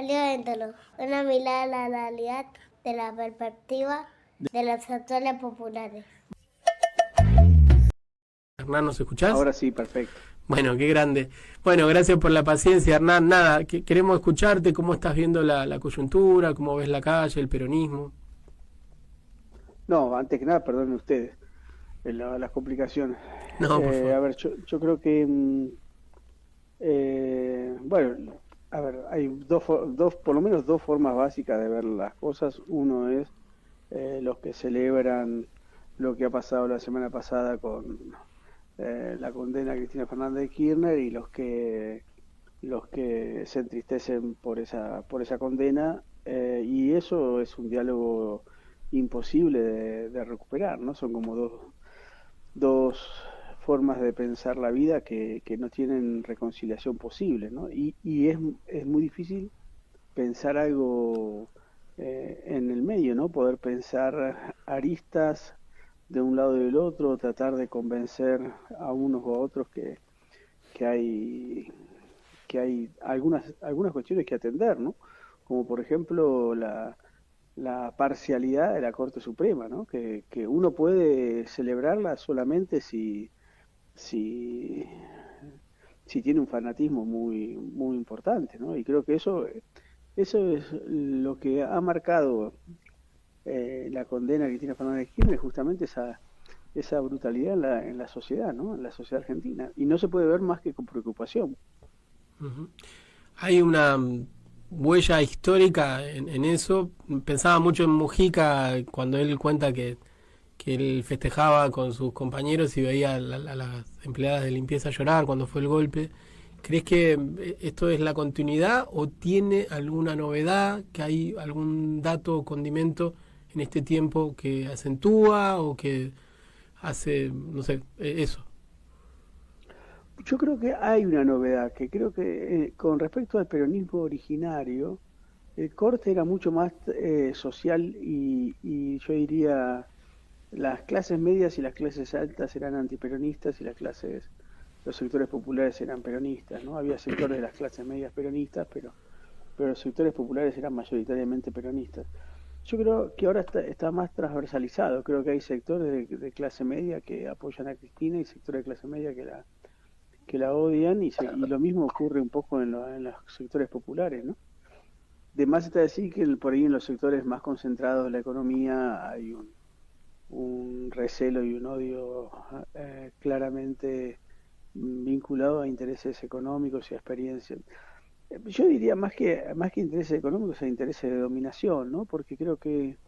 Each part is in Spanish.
Poliéndolo, una mirada a la realidad de la perspectiva de los actores populares. Hernán, ¿nos escuchás? Ahora sí, perfecto. Bueno, qué grande. Bueno, gracias por la paciencia, Hernán. Nada, queremos escucharte, cómo estás viendo la coyuntura, cómo ves la calle, el peronismo. No, antes que nada, perdonen ustedes las complicaciones. No, por favor. A ver, yo creo que, bueno, a ver, hay por lo menos dos formas básicas de ver las cosas. Uno es los que celebran lo que ha pasado la semana pasada con la condena a Cristina Fernández de Kirchner y los que se entristecen por esa condena, y eso es un diálogo imposible de recuperar, ¿no? Son como dos formas de pensar la vida que no tienen reconciliación posible, ¿no? Y es muy difícil pensar algo en el medio, ¿no? Poder pensar aristas de un lado y del otro, tratar de convencer a unos o a otros que hay algunas cuestiones que atender, ¿no? Como por ejemplo la parcialidad de la Corte Suprema, ¿no? Que uno puede celebrarla solamente si, si tiene un fanatismo muy importante, ¿no? Y creo que eso es lo que ha marcado la condena que tiene Fernández Kirchner, justamente esa brutalidad en la sociedad, ¿no? En la sociedad argentina. Y no se puede ver más que con preocupación. Ujú. Hay una huella histórica en eso. Pensaba mucho en Mujica cuando él cuenta que él festejaba con sus compañeros y veía a las empleadas de limpieza llorar cuando fue el golpe. ¿Crees que esto es la continuidad o tiene alguna novedad, que hay algún dato o condimento en este tiempo que acentúa o que hace, no sé, eso? Yo creo que hay una novedad, que creo que con respecto al peronismo originario, el corte era mucho más social y yo diría las clases medias y las clases altas eran antiperonistas y los sectores populares eran peronistas, ¿no? Había sectores de las clases medias peronistas, pero los sectores populares eran mayoritariamente peronistas. Yo creo que ahora está más transversalizado, creo que hay sectores de clase media que apoyan a Cristina y sectores de clase media que la odian y lo mismo ocurre un poco en los sectores populares, ¿no? De más está decir que por ahí en los sectores más concentrados de la economía hay un recelo y un odio claramente vinculado a intereses económicos y a experiencias. Yo diría más que intereses económicos, a intereses de dominación, ¿no? Porque creo que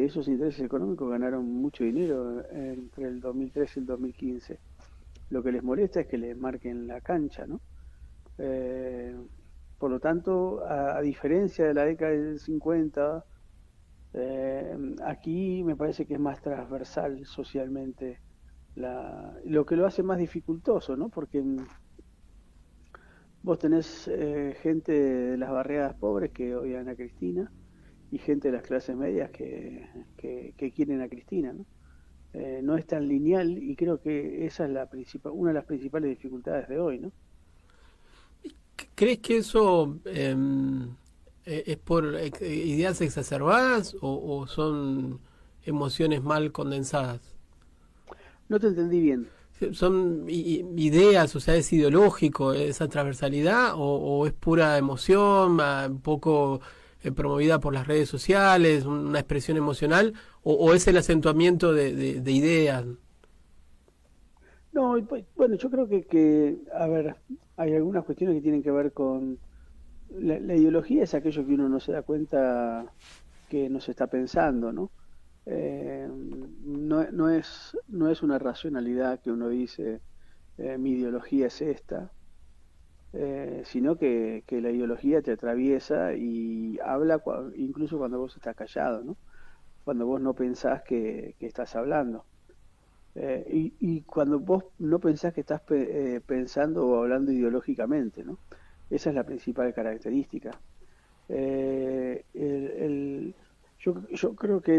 esos intereses económicos ganaron mucho dinero entre el 2013 y el 2015. Lo que les molesta es que les marquen la cancha, ¿no? Eh, por lo tanto, a diferencia de la década del 50, aquí me parece que es más transversal socialmente lo que lo hace más dificultoso, ¿no? Porque vos tenés gente de las barriadas pobres que odian a Cristina y gente de las clases medias que quieren a Cristina, ¿no? No es tan lineal y creo que esa es una de las principales dificultades de hoy, ¿no? ¿Crees que eso es por ideas exacerbadas o son emociones mal condensadas? No te entendí bien. ¿Son ideas, o sea, es ideológico esa transversalidad o es pura emoción, un poco promovida por las redes sociales, una expresión emocional o es el acentuamiento de ideas? No, bueno, yo creo a ver, hay algunas cuestiones que tienen que ver con la ideología es aquello que uno no se da cuenta que no se está pensando, ¿no? No es una racionalidad que uno dice, mi ideología es esta, sino que la ideología te atraviesa y habla incluso cuando vos estás callado, ¿no? Cuando vos no pensás que estás hablando. Y cuando vos no pensás que estás pensando o hablando ideológicamente, ¿no? Esa es la principal característica. Eh, el- el- yo creo que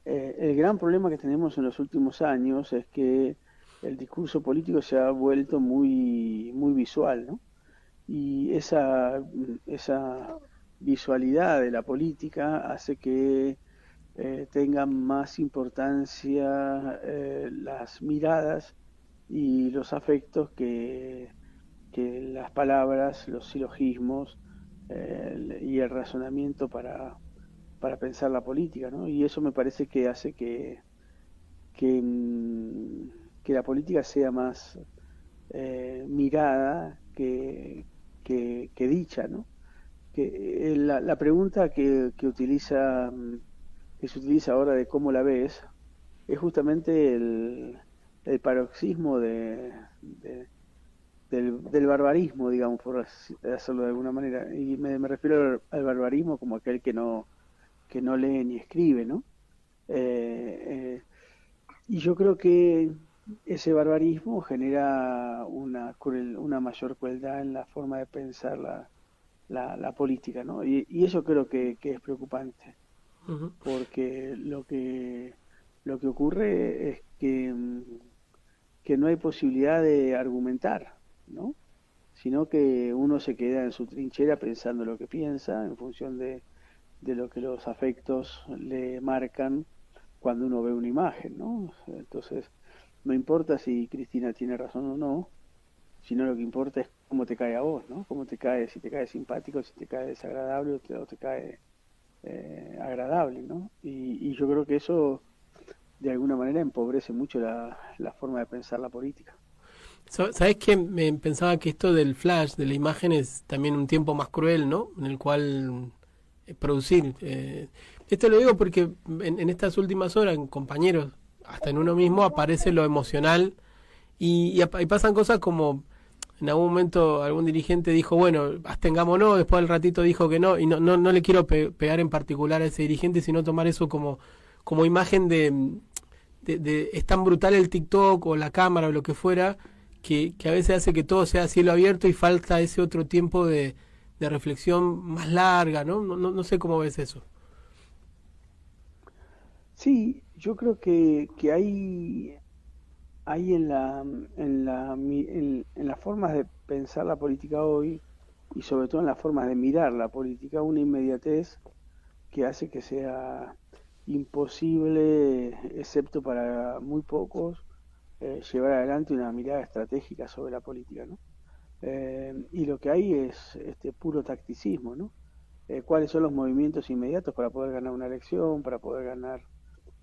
el gran problema que tenemos en los últimos años es que el discurso político se ha vuelto muy visual, ¿no? y esa visualidad de la política hace que tengan más importancia las miradas y los afectos que las palabras, los silogismos y el razonamiento para pensar la política, ¿no? Y eso me parece que hace que, mm, que la política sea más mirada que dicha, ¿no? Que la pregunta que se utiliza ahora de cómo la ves es justamente el paroxismo del barbarismo, digamos, por hacerlo de alguna manera. Y me refiero al barbarismo como aquel que no lee ni escribe, ¿no? Eh, eh, y yo creo que ese barbarismo genera una mayor crueldad en la forma de pensar la política, ¿no? Y eso creo que es preocupante, Ujú. porque lo que ocurre es que no hay posibilidad de argumentar, ¿no? Sino que uno se queda en su trinchera pensando lo que piensa en función de lo que los afectos le marcan cuando uno ve una imagen, ¿no? Entonces, no importa si Cristina tiene razón o no, sino lo que importa es cómo te cae a vos, ¿no? Cómo te cae, si te cae simpático, si te cae desagradable o te cae agradable, ¿no? Y yo creo que eso de alguna manera empobrece mucho la forma de pensar la política. ¿Sabes qué? Me pensaba que esto del flash, de la imagen, es también un tiempo más cruel, ¿no? En el cual producir. Esto lo digo porque en estas últimas horas, en compañeros, hasta en uno mismo, aparece lo emocional y pasan cosas como en algún momento algún dirigente dijo, bueno, abstengámonos, después al ratito dijo que no, y no le quiero pegar en particular a ese dirigente, sino tomar eso como imagen de es tan brutal el TikTok o la cámara o lo que fuera, que a veces hace que todo sea cielo abierto y falta ese otro tiempo de reflexión más larga, ¿no? No sé cómo ves eso. Sí, yo creo que hay en las formas de pensar la política hoy y sobre todo en las formas de mirar la política una inmediatez que hace que sea imposible, excepto para muy pocos, llevar adelante una mirada estratégica sobre la política, ¿no? Y lo que hay es este puro tacticismo, ¿no? ¿Cuáles son los movimientos inmediatos para poder ganar una elección, para poder ganar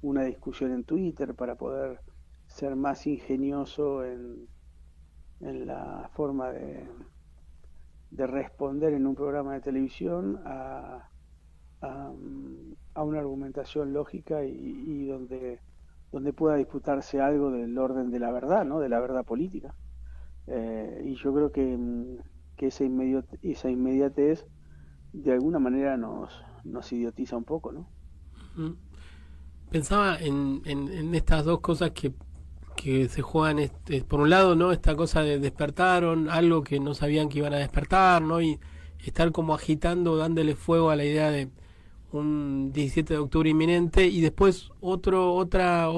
una discusión en Twitter, para poder ser más ingenioso en la forma de responder en un programa de televisión a una argumentación lógica y donde pueda disputarse algo del orden de la verdad, ¿no? De la verdad política. Y yo creo que esa inmediatez de alguna manera nos idiotiza un poco, ¿no? Mm. Pensaba en estas dos cosas que se juegan, por un lado, ¿no? Esta cosa de despertaron, algo que no sabían que iban a despertar, ¿no? Y estar como agitando, dándole fuego a la idea de un 17 de octubre inminente y después otra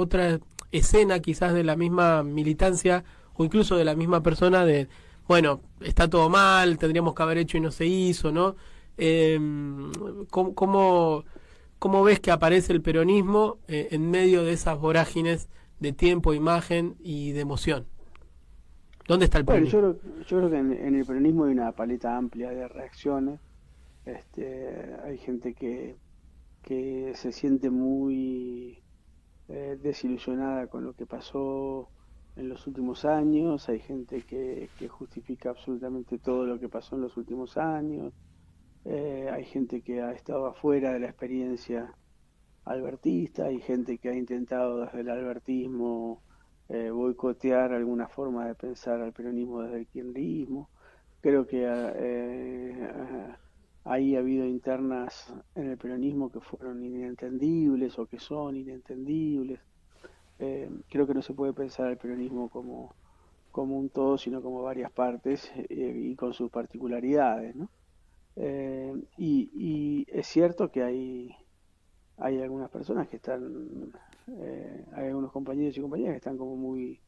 escena quizás de la misma militancia o incluso de la misma persona de, bueno, está todo mal, tendríamos que haber hecho y no se hizo, ¿no? Eh, ¿cómo, cómo, cómo ves que aparece el peronismo en medio de esas vorágines de tiempo, imagen y de emoción? ¿Dónde está el Bueno, peronismo? yo creo que en el peronismo hay una paleta amplia de reacciones. Hay gente que se siente muy desilusionada con lo que pasó en los últimos años, hay gente que justifica absolutamente todo lo que pasó en los últimos años, hay gente que ha estado afuera de la experiencia albertista, hay gente que ha intentado desde el albertismo boicotear alguna forma de pensar al peronismo desde el kirchnerismo. Creo que ahí ha habido internas en el peronismo que fueron inentendibles o que son inentendibles. Creo que no se puede pensar al peronismo como un todo, sino como varias partes y con sus particularidades, ¿no? Y es cierto que hay algunas personas que están, hay algunos compañeros y compañeras que están como muy,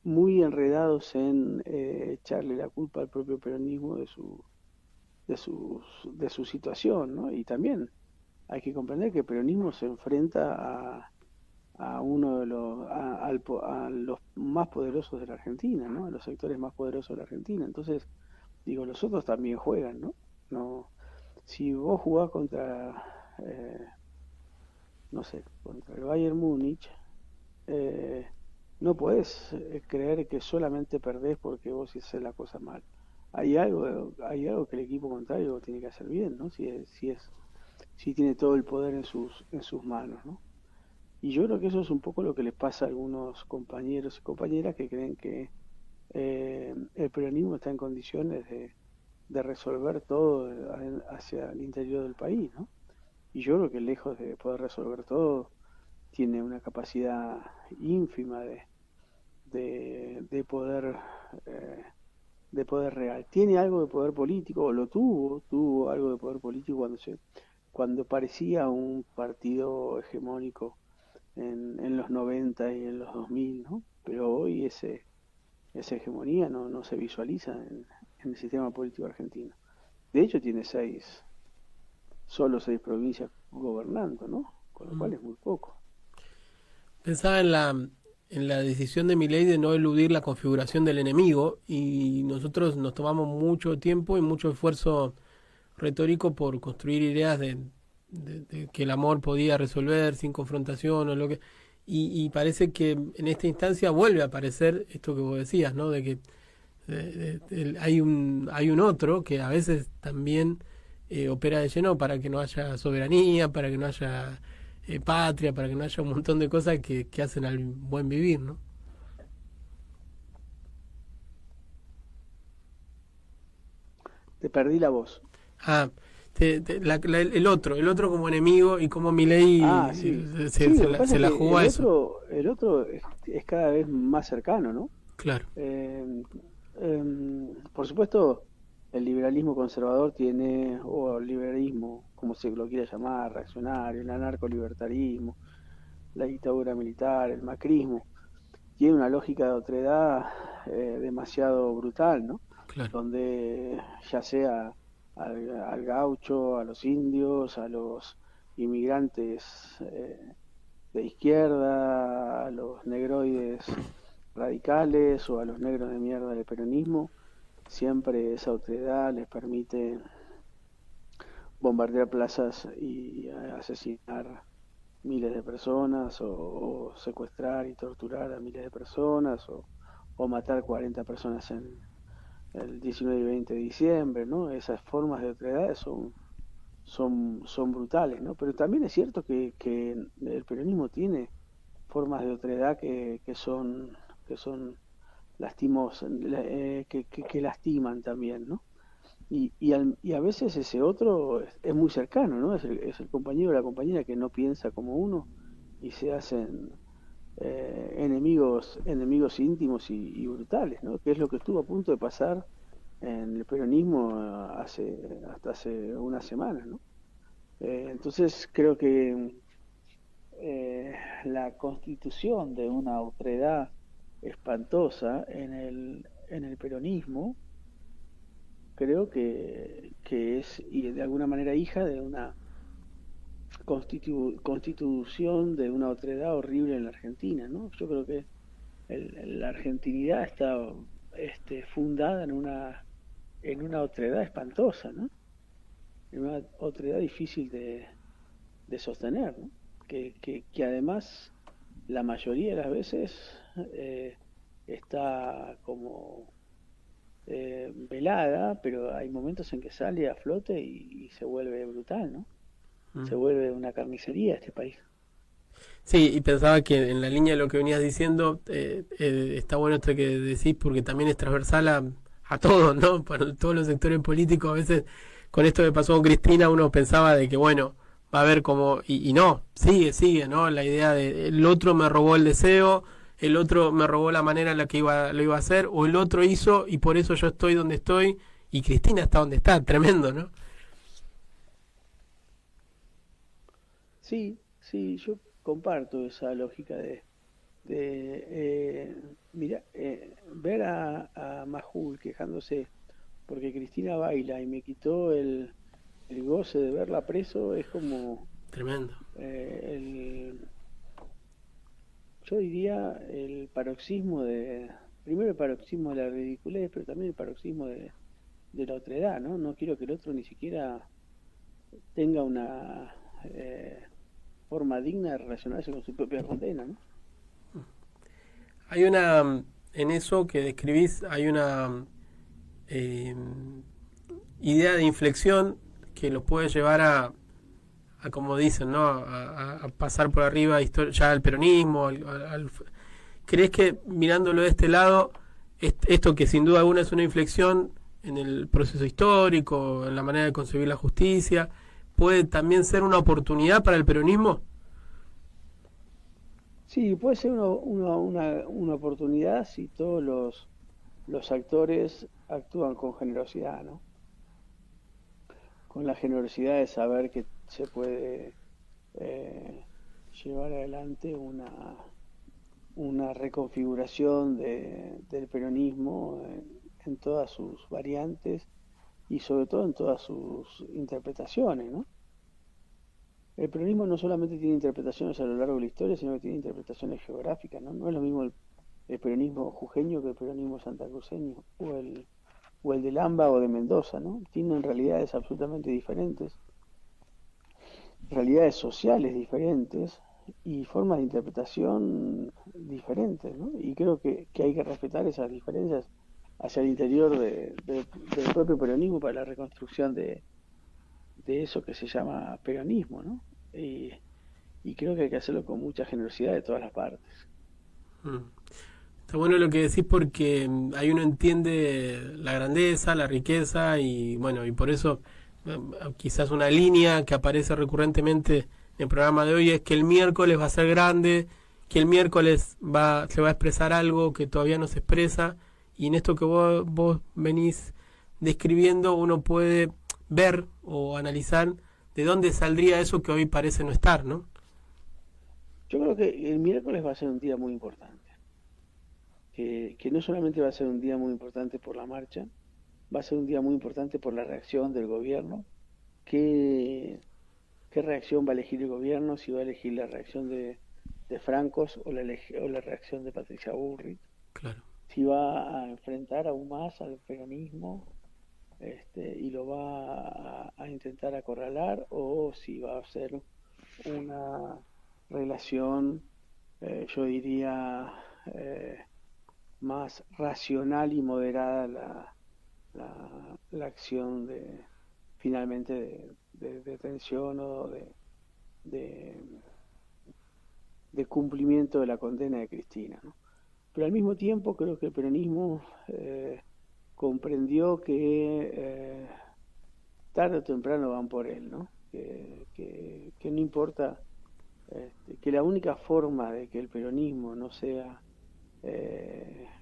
muy enredados en echarle la culpa al propio peronismo de su situación, ¿no? Y también hay que comprender que el peronismo se enfrenta a uno de a los más poderosos de la Argentina, ¿no? A los sectores más poderosos de la Argentina. Entonces, digo, los otros también juegan, ¿no? No, si vos jugás contra, no sé, contra el Bayern Múnich, eh, no podés creer que solamente perdés porque vos haces la cosa mal. Hay algo que el equipo contrario tiene que hacer bien, ¿no? Si tiene todo el poder en sus manos, ¿no? Y yo creo que eso es un poco lo que les pasa a algunos compañeros y compañeras que creen que el peronismo está en condiciones de resolver todo hacia el interior del país, ¿no? Y yo creo que lejos de poder resolver todo, tiene una capacidad ínfima de poder real. Tiene algo de poder político, o tuvo algo de poder político cuando parecía un partido hegemónico en los 90 y en los 2000, ¿no? Pero hoy esa hegemonía no se visualiza en el sistema político argentino. De hecho, tiene solo 6 provincias gobernando, ¿no? Con lo cual es muy poco. Pensaba en la decisión de Milei de no eludir la configuración del enemigo, y nosotros nos tomamos mucho tiempo y mucho esfuerzo retórico por construir ideas de que el amor podía resolver sin confrontación o lo que, y parece que en esta instancia vuelve a aparecer esto que vos decías, ¿no? De que hay un otro que a veces también opera de lleno para que no haya soberanía, para que no haya patria, para que no haya un montón de cosas que hacen al buen vivir, ¿no? Te perdí la voz. Ah, el otro como enemigo, y como Milei Ah, sí. Sí, lo que pasa se es la que jugó a eso. el otro es cada vez más cercano, ¿no? Claro, Por supuesto, el liberalismo conservador tiene, o el liberalismo, como se lo quiera llamar, reaccionario, el anarcolibertarismo, la dictadura militar, el macrismo, tiene una lógica de otredad demasiado brutal, ¿no? claro. Donde ya sea al gaucho, a los indios, a los inmigrantes de izquierda, a los negroides radicales o a los negros de mierda del peronismo, siempre esa autoridad les permite bombardear plazas y asesinar miles de personas o secuestrar y torturar a miles de personas o matar 40 personas en el 19 y 20 de diciembre, ¿no? Esas formas de otredad son brutales, ¿no? Pero también es cierto que el peronismo tiene formas de otredad que son lastimos, que lastiman también, ¿no? Y a veces ese otro es muy cercano, ¿no? Es el compañero o la compañera que no piensa como uno y se hacen enemigos íntimos brutales, ¿no? Que es lo que estuvo a punto de pasar en el peronismo hasta hace unas semanas, ¿no? Entonces creo que la constitución de una otredad espantosa en el peronismo creo que es y de alguna manera hija de una constitución de una otredad horrible en la Argentina, ¿no? Yo creo que la argentinidad está fundada en una otredad espantosa, ¿no? En una otredad difícil de sostener, ¿no? Que además la mayoría de las veces está como velada, pero hay momentos en que sale a flote y se vuelve brutal, ¿no? Se vuelve una carnicería este país. Sí, y pensaba que en la línea de lo que venías diciendo, está bueno esto que decís, porque también es transversal a todos, ¿no? Para todos los sectores políticos. A veces, con esto que pasó con Cristina, uno pensaba de que, bueno, va a haber como, y no, sigue, ¿no? La idea de el otro me robó el deseo, el otro me robó la manera en la que lo iba a hacer, o el otro hizo y por eso yo estoy donde estoy, y Cristina está donde está, tremendo, ¿no? Sí, yo comparto esa lógica de Mira, ver a Majul quejándose porque Cristina baila y me quitó el goce de verla preso es como Tremendo. el, yo diría el paroxismo primero el paroxismo de la ridiculez, pero también el paroxismo de la otredad, ¿no? No quiero que el otro ni siquiera tenga una forma digna de relacionarse con su propia condena, ¿no? Hay en eso que describís, hay una eh, idea de inflexión que los puede llevar a como dicen, ¿no? A pasar por arriba ya al peronismo. ¿Crees que mirándolo de este lado, esto que sin duda alguna es una inflexión en el proceso histórico, en la manera de concebir la justicia, puede también ser una oportunidad para el peronismo? Sí, puede ser una oportunidad si todos los actores actúan con generosidad, ¿no? Con la generosidad de saber que se puede eh, llevar adelante una reconfiguración del peronismo en todas sus variantes y sobre todo en todas sus interpretaciones, ¿no? El peronismo no solamente tiene interpretaciones a lo largo de la historia, sino que tiene interpretaciones geográficas, ¿no? No es lo mismo el peronismo jujeño que el peronismo santacruceño o el del AMBA o de Mendoza, ¿no? Tienen realidades absolutamente diferentes, realidades sociales diferentes y formas de interpretación diferentes, ¿no? Y creo que hay que respetar esas diferencias hacia el interior del propio peronismo para la reconstrucción de eso que se llama peronismo, ¿no? Y, y creo que hay que hacerlo con mucha generosidad de todas las partes. Mm. Está bueno lo que decís porque ahí uno entiende la grandeza, la riqueza y bueno, y por eso quizás una línea que aparece recurrentemente en el programa de hoy es que el miércoles va a ser grande, que el miércoles se va a expresar algo que todavía no se expresa y en esto que vos venís describiendo uno puede ver o analizar de dónde saldría eso que hoy parece no estar, ¿no? Yo creo que el miércoles va a ser un día muy importante, que no solamente va a ser un día muy importante por la marcha, va a ser un día muy importante por la reacción del gobierno. ¿Qué, qué reacción va a elegir el gobierno? Si va a elegir la reacción de Francos o la reacción de Patricia Bullrich. Claro. Si va a enfrentar aún más al peronismo y lo va a intentar acorralar o si va a ser una relación, yo diría, más racional y moderada la acción finalmente de detención o de, de cumplimiento de la condena de Cristina, ¿no? Pero al mismo tiempo creo que el peronismo comprendió que tarde o temprano van por él, ¿no? Que no importa, que la única forma de que el peronismo no sea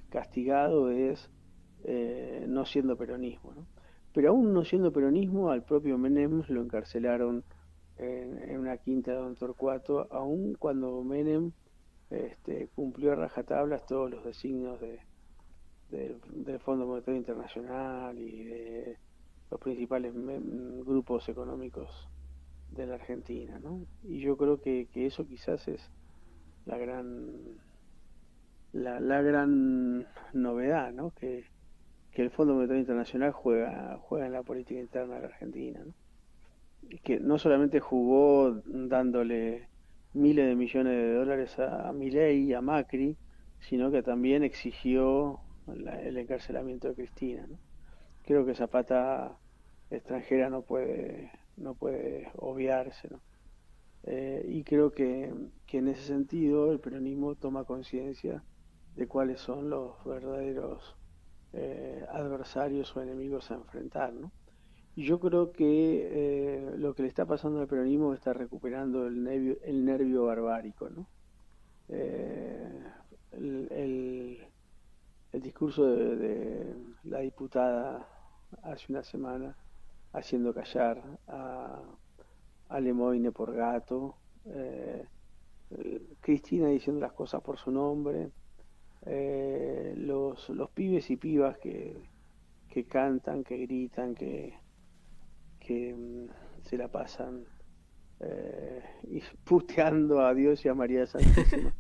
castigado es no siendo peronismo, ¿no? Pero aún no siendo peronismo, al propio Menem lo encarcelaron en una quinta de Don Torcuato, aun cuando Menem cumplió a rajatablas todos los designios del Fondo Monetario Internacional y de los principales grupos económicos de la Argentina, ¿no? Y yo creo que eso quizás es la gran la gran novedad, ¿no? Que el Fondo Monetario Internacional juega en la política interna de la Argentina, ¿no? Y que no solamente jugó dándole miles de millones de dólares a Milei y a Macri, sino que también exigió el encarcelamiento de Cristina, ¿no? Creo que esa pata extranjera no puede obviarse, ¿no? Y creo que en ese sentido el peronismo toma conciencia de cuáles son los verdaderos adversarios o enemigos a enfrentar, ¿no? Y yo creo que lo que le está pasando al peronismo está recuperando el nervio barbárico, ¿no? Eh, el, el- el discurso de la diputada hace una semana haciendo callar a Lemoine por gato, Cristina diciendo las cosas por su nombre, los pibes y pibas que cantan, que gritan, que se la pasan y puteando a Dios y a María Santísima.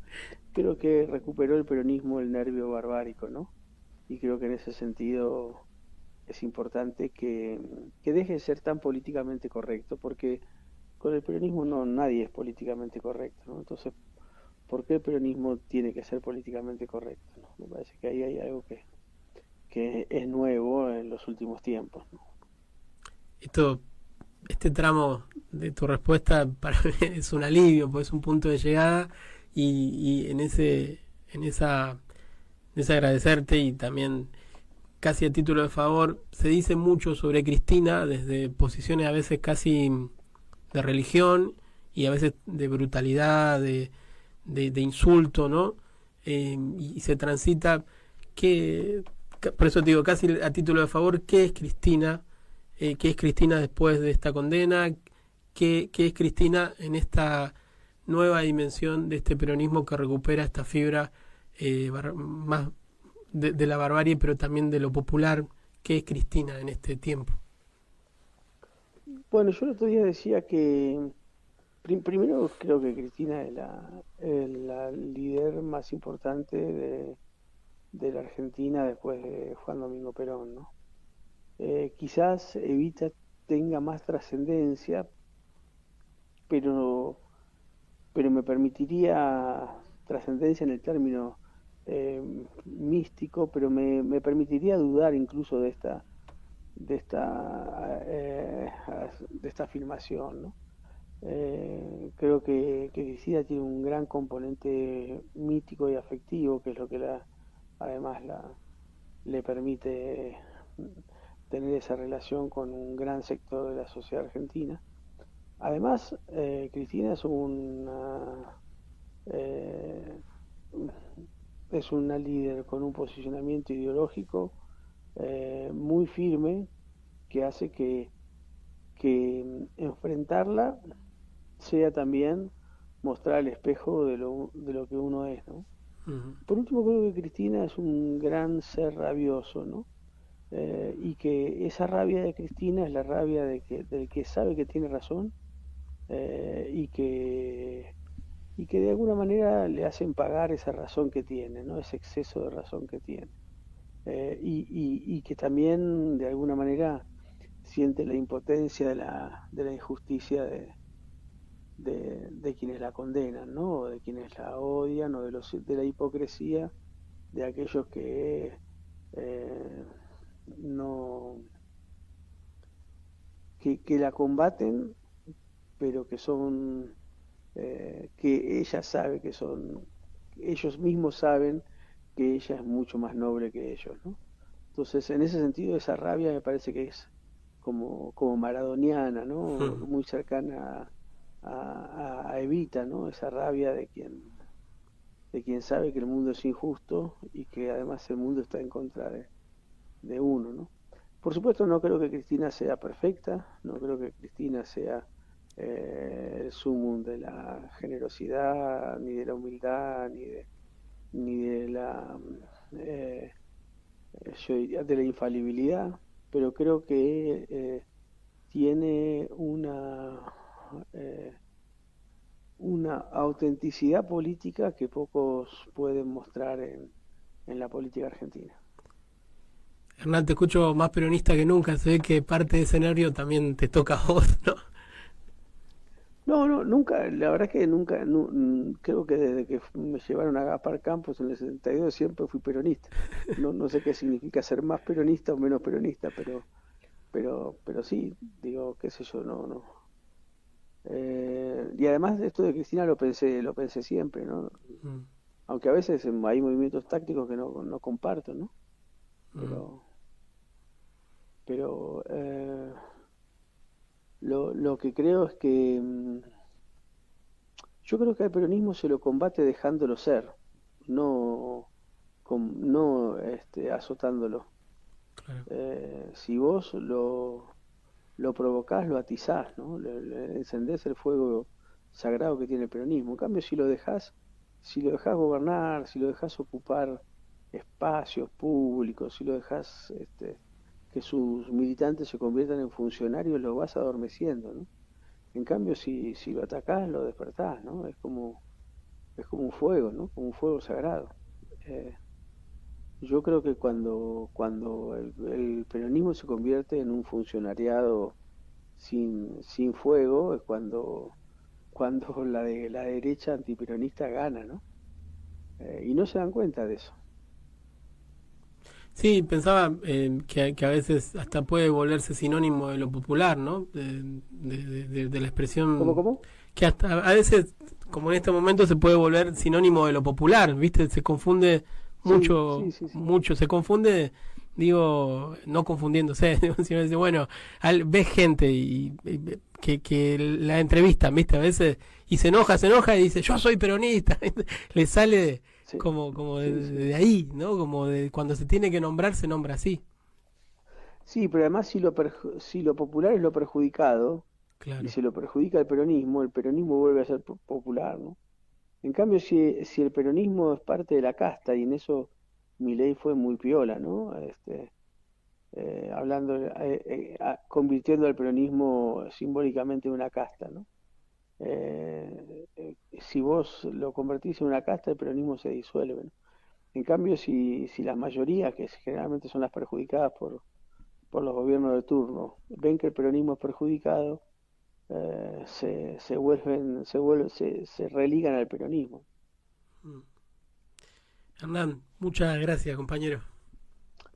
Creo que recuperó el peronismo el nervio barbárico, ¿no? Y creo que en ese sentido es importante que deje de ser tan políticamente correcto, porque con el peronismo no nadie es políticamente correcto, ¿no? Entonces, ¿por qué el peronismo tiene que ser políticamente correcto, ¿no? Me parece que ahí hay algo que es nuevo en los últimos tiempos, ¿no? Esto, este tramo de tu respuesta para mí es un alivio, pues es un punto de llegada y en ese agradecerte y también casi a título de favor, se dice mucho sobre Cristina desde posiciones a veces casi de religión y a veces de brutalidad, de insulto, ¿no? Y se transita que, por eso te digo, casi a título de favor, ¿qué es Cristina? ¿Qué es Cristina después de esta condena? ¿Qué es Cristina en esta nueva dimensión de este peronismo que recupera esta fibra más de la barbarie, pero también de lo popular? ¿Qué es Cristina en este tiempo? Bueno, yo el otro día decía que primero creo que Cristina es la líder más importante de la Argentina después de Juan Domingo Perón, ¿no? Quizás Evita tenga más trascendencia, pero, pero me permitiría trascendencia en el término eh, místico, pero me permitiría dudar incluso de esta, eh, de esta afirmación, ¿no? Creo que Cristina tiene un gran componente mítico y afectivo, que es lo que además le permite tener esa relación con un gran sector de la sociedad argentina. Además, Cristina eh, es una líder con un posicionamiento ideológico muy firme que hace que enfrentarla sea también mostrar el espejo de lo que uno es, ¿no? Uh-huh. Por último, creo que Cristina es un gran ser rabioso, ¿no? Y que esa rabia de Cristina es la rabia del que sabe que tiene razón eh, y, que, y que de alguna manera le hacen pagar esa razón que tiene, ¿no? Ese exceso de razón que tiene. Y que también de alguna manera siente la impotencia de la injusticia de quienes la condenan, ¿no? O de quienes la odian, o de la hipocresía de aquellos eh, no que la combaten, pero que son que ella sabe que son, ellos mismos saben que ella es mucho más noble que ellos, ¿no? Entonces, en ese sentido, esa rabia me parece que es como maradoniana, ¿no? Uh-huh. Muy cercana a Evita, ¿no? Esa rabia de quien sabe que el mundo es injusto y que además el mundo está en contra de uno, ¿no? Por supuesto, no creo que Cristina sea perfecta, no creo que Cristina sea el sumum de la generosidad, ni de la humildad, ni de la, eh, yo diría, de la infalibilidad, pero creo que tiene una autenticidad política que pocos pueden mostrar en la política argentina. Hernán, te escucho más peronista que nunca. Se ve que parte de ese nervio también te toca a vos, ¿no? No, no, nunca, la verdad es que nunca, creo que desde que me llevaron a Gaspar Campos en el 72 siempre fui peronista. No, no sé qué significa ser más peronista o menos peronista, pero sí, digo, qué sé yo, no, no. Y además de esto de Cristina lo pensé siempre, ¿no? Mm, Aunque a veces hay movimientos tácticos que no comparto, ¿no? mm. Pero, pero lo que creo es que yo creo que al peronismo se lo combate dejándolo ser, no, no azotándolo. Claro. Si vos lo provocás, lo atizás, ¿no? Le encendés el fuego sagrado que tiene el peronismo. En cambio, si lo dejas gobernar, si lo dejas ocupar espacios públicos, si lo dejas que sus militantes se conviertan en funcionarios, lo vas adormeciendo, ¿no? En cambio, si lo atacás, lo despertás, ¿no? Es como un fuego, ¿no? Como un fuego sagrado. Yo creo que cuando el peronismo se convierte en un funcionariado sin fuego, es cuando la derecha antiperonista gana, ¿no? Y no se dan cuenta de eso. Sí, pensaba que a veces hasta puede volverse sinónimo de lo popular, ¿no? De la expresión. ¿Cómo? Que hasta a veces, como en este momento, se puede volver sinónimo de lo popular, ¿viste? Se confunde mucho, Sí. mucho. Se confunde, digo, no confundiéndose, sino dice, bueno, ves gente que la entrevistan, ¿viste? A veces, y se enoja y dice, yo soy peronista. Le sale Sí. como Sí. de ahí, ¿no? Como de cuando se tiene que nombrar, se nombra así. Sí, pero además si lo popular es lo perjudicado y Claro. se lo perjudica el peronismo vuelve a ser popular, ¿no? En cambio, si el peronismo es parte de la casta, y en eso Milei fue muy piola, ¿no? Convirtiendo al peronismo simbólicamente en una casta, ¿no? Si vos lo convertís en una casta, el peronismo se disuelve, ¿no? En cambio, si la mayoría, que generalmente son las perjudicadas por los gobiernos de turno, ven que el peronismo es perjudicado, se religan al peronismo. Mm. Hernán, muchas gracias, compañero.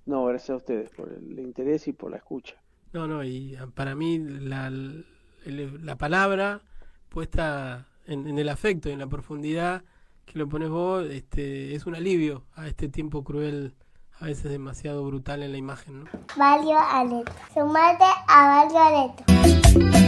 No, gracias a ustedes por el interés y por la escucha. No, y para mí la palabra puesta en el afecto y en la profundidad que lo pones vos, es un alivio a este tiempo cruel, a veces demasiado brutal en la imagen, ¿no? Valio Aleto. Sumate a Valio Aleto.